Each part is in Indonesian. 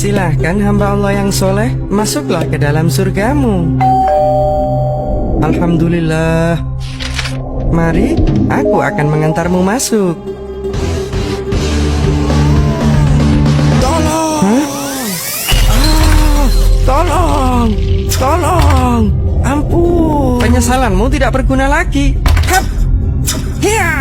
Silahkan hamba Allah yang soleh, masuklah ke dalam surgamu. Alhamdulillah. Mari, aku akan mengantarmu masuk. Tolong! Hah? Tolong! Tolong! Ampun! Penyesalanmu tidak berguna lagi. Hap! Hiya!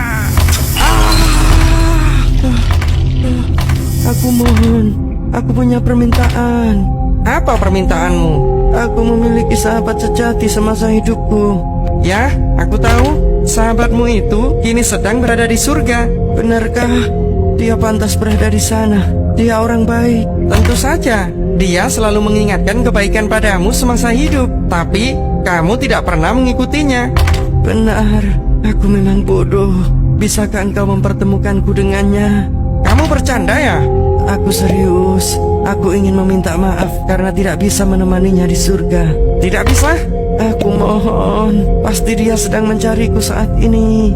Aku mohon, aku punya permintaan. Apa permintaanmu? Aku memiliki sahabat sejati semasa hidupku. Ya, aku tahu. Sahabatmu itu kini sedang berada di surga. Benarkah dia pantas berada di sana? Dia orang baik. Tentu saja. Dia selalu mengingatkan kebaikan padamu semasa hidup. Tapi kamu tidak pernah mengikutinya. Benar, aku memang bodoh. Bisakah engkau mempertemukanku dengannya? Kamu bercanda ya? Aku serius. Aku ingin meminta maaf karena tidak bisa menemaninya di surga. Tidak bisa? Aku mohon. Pasti dia sedang mencariku saat ini.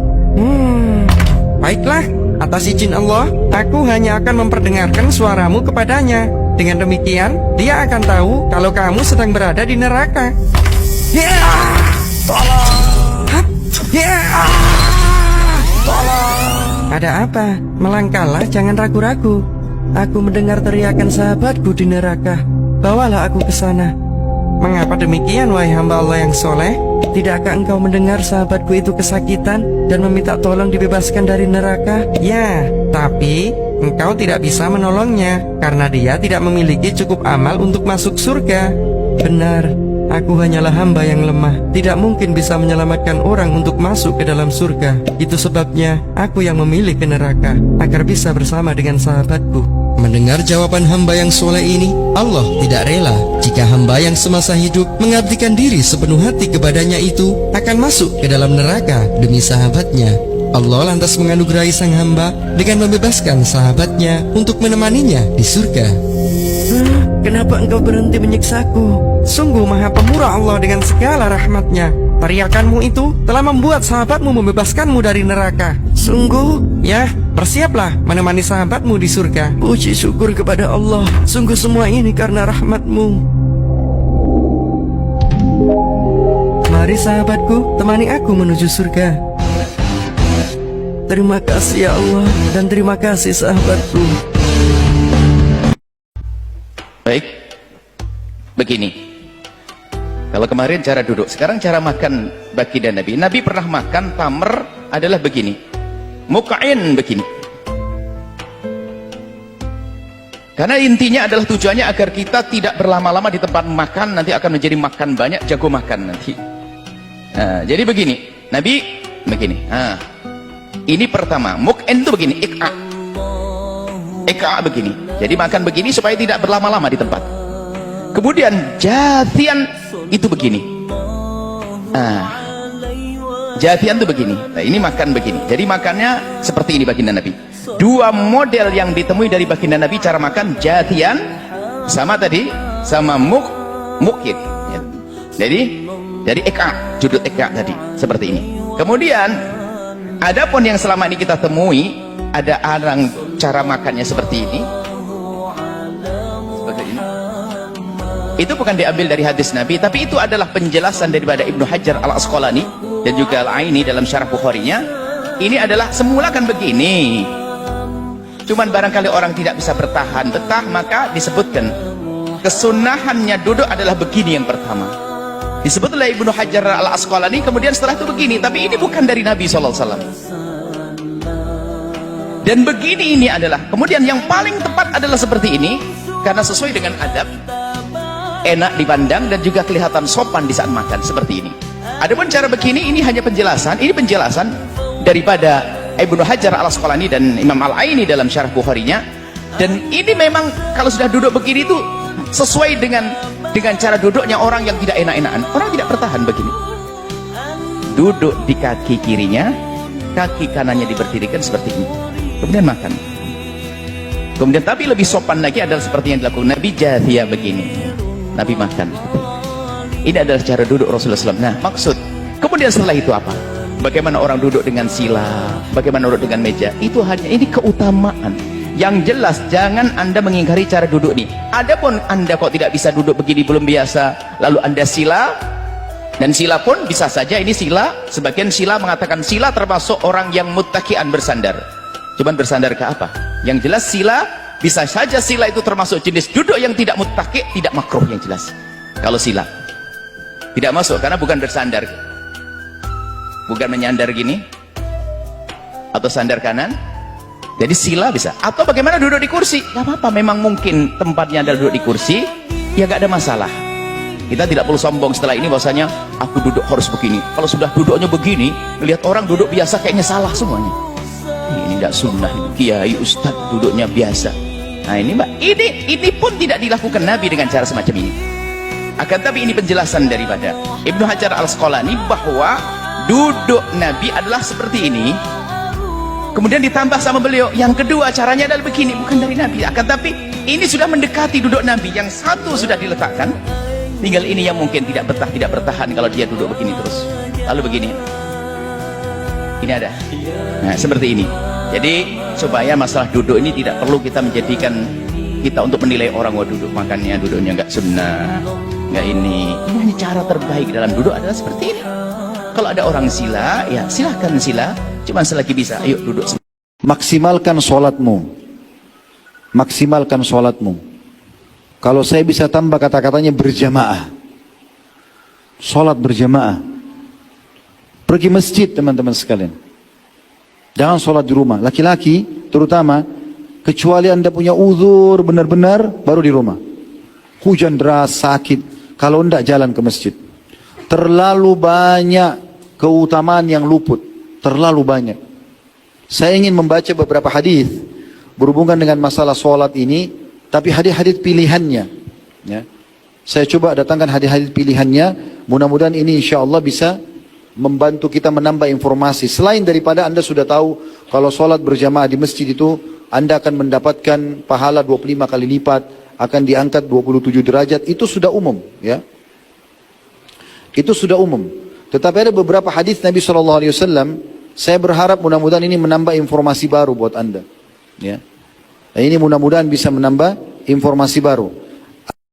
Baiklah, atas izin Allah, aku hanya akan memperdengarkan suaramu kepadanya. Dengan demikian, dia akan tahu kalau kamu sedang berada di neraka. Ya! Tolong! Ya! Tolong! Ada apa? Melangkahlah, jangan ragu-ragu. Aku mendengar teriakan sahabatku di neraka. Bawalah aku ke sana. Mengapa demikian, wahai hamba Allah yang soleh? Tidakkah engkau mendengar sahabatku itu kesakitan dan meminta tolong dibebaskan dari neraka? Ya, tapi engkau tidak bisa menolongnya karena dia tidak memiliki cukup amal untuk masuk surga. Benar, aku hanyalah hamba yang lemah. Tidak mungkin bisa menyelamatkan orang untuk masuk ke dalam surga. Itu sebabnya aku yang memilih ke neraka agar bisa bersama dengan sahabatku. Mendengar jawaban hamba yang soleh ini, Allah tidak rela jika hamba yang semasa hidup mengabdikan diri sepenuh hati kepadanya itu akan masuk ke dalam neraka demi sahabatnya. Allah lantas menganugerahi sang hamba dengan membebaskan sahabatnya untuk menemaninya di surga. Kenapa engkau berhenti menyiksaku? Sungguh maha pemurah Allah dengan segala rahmatnya. Teriakanmu itu telah membuat sahabatmu membebaskanmu dari neraka. Sungguh, ya, bersiaplah menemani sahabatmu di surga. Puji syukur kepada Allah. Sungguh semua ini karena rahmatmu. Mari sahabatku, temani aku menuju surga. Terima kasih ya Allah, dan terima kasih sahabatku. Baik, begini. Kalau kemarin cara duduk, sekarang cara makan baginda Nabi. Nabi pernah makan tamr adalah begini, muk'in begini. Karena intinya adalah tujuannya agar kita tidak berlama-lama di tempat makan, nanti akan menjadi makan banyak, jago makan nanti. Nah, jadi begini, Nabi begini. Nah, ini pertama, muk'in itu begini, ik'a begini. Jadi makan begini supaya tidak berlama-lama di tempat. Kemudian jathian itu begini. Jathian itu begini. Nah, ini makan begini. Jadi makannya seperti ini baginda Nabi. Dua model yang ditemui dari baginda Nabi cara makan, jathian sama tadi, sama mukid. Ya. Jadi ik'a, judul ik'a tadi seperti ini. Kemudian adapun yang selama ini kita temui, ada orang cara makannya seperti ini. Itu bukan diambil dari hadis Nabi, tapi itu adalah penjelasan daripada Ibnu Hajar Al-Asqalani dan juga Al-Aini dalam syarah Bukharinya. Ini adalah semula kan begini, cuman barangkali orang tidak bisa bertahan betah, maka disebutkan kesunahannya duduk adalah begini yang pertama. Disebut oleh Ibnu Hajar Al-Asqalani, kemudian setelah itu begini, tapi ini bukan dari Nabi SAW. Dan begini ini adalah, kemudian yang paling tepat adalah seperti ini, karena sesuai dengan adab, enak dipandang dan juga kelihatan sopan di saat makan seperti ini. Adapun cara begini ini hanya penjelasan, ini penjelasan daripada Ibnu Hajar Al-Asqalani dan Imam Al-Aini dalam syarah Bukharinya. Dan ini memang kalau sudah duduk begini itu sesuai dengan cara duduknya orang yang tidak enak-enakan. Orang tidak bertahan begini. Duduk di kaki kirinya, kaki kanannya diberdirikan seperti ini. Kemudian makan. Kemudian tapi lebih sopan lagi adalah seperti yang dilakukan Nabi, jathiyah begini. Nabi makan. Ini adalah cara duduk Rasulullah SAW. Nah, maksud kemudian setelah itu apa? Bagaimana orang duduk dengan sila, bagaimana duduk dengan meja, itu hanya ini keutamaan. Yang jelas jangan Anda mengingkari cara duduk nih. Adapun Anda kok tidak bisa duduk begini belum biasa, lalu Anda sila, dan sila pun bisa saja ini sila, sebagian sila mengatakan sila termasuk orang yang muttaki'an bersandar. Cuman bersandar ke apa? Yang jelas sila, bisa saja sila itu termasuk jenis duduk yang tidak muttaki', tidak makruh yang jelas. Kalau sila tidak masuk karena bukan bersandar, bukan menyandar gini atau sandar kanan. Jadi sila bisa. Atau bagaimana duduk di kursi? Gak apa-apa, memang mungkin tempatnya adalah duduk di kursi, ya gak ada masalah. Kita tidak perlu sombong setelah ini bahwasanya aku duduk harus begini. Kalau sudah duduknya begini, melihat orang duduk biasa kayaknya salah semuanya. Ini tidak sunnah, kiai ustaz duduknya biasa. Nah ini mbak, ini pun tidak dilakukan Nabi dengan cara semacam ini. Akan tapi ini penjelasan daripada Ibnu Hajar Al-Asqalani bahwa duduk Nabi adalah seperti ini. Kemudian ditambah sama beliau, yang kedua caranya adalah begini, bukan dari Nabi. Akan tapi ini sudah mendekati duduk Nabi. Yang satu sudah diletakkan, tinggal ini yang mungkin tidak bertahan kalau dia duduk begini terus. Lalu begini, ini ada. Nah seperti ini. Jadi supaya masalah duduk ini tidak perlu kita menjadikan kita untuk menilai orang wah duduk makannya duduknya nggak sunnah, nggak ini. Ini cara terbaik dalam duduk adalah seperti ini. Kalau ada orang sila, ya silahkan sila. Cuma selagi bisa, ayo duduk. Maksimalkan sholatmu. Maksimalkan sholatmu. Kalau saya bisa tambah kata-katanya berjamaah. Sholat berjamaah. Pergi masjid teman-teman sekalian. Jangan sholat di rumah. Laki-laki terutama, kecuali anda punya uzur benar-benar, baru di rumah. Hujan deras, sakit. Kalau enggak jalan ke masjid. Terlalu banyak keutamaan yang luput. Terlalu banyak. Saya ingin membaca beberapa hadis berhubungan dengan masalah sholat ini, tapi hadis-hadis pilihannya. Ya. Saya coba datangkan hadis-hadis pilihannya. Mudah-mudahan ini insya Allah bisa membantu kita menambah informasi. Selain daripada anda sudah tahu kalau sholat berjamaah di masjid itu anda akan mendapatkan pahala 25 kali lipat, akan diangkat 27 derajat. Itu sudah umum. Ya. Itu sudah umum. Tetapi ada beberapa hadis Nabi SAW, saya berharap mudah-mudahan ini menambah informasi baru buat anda. Ya. Ini mudah-mudahan bisa menambah informasi baru.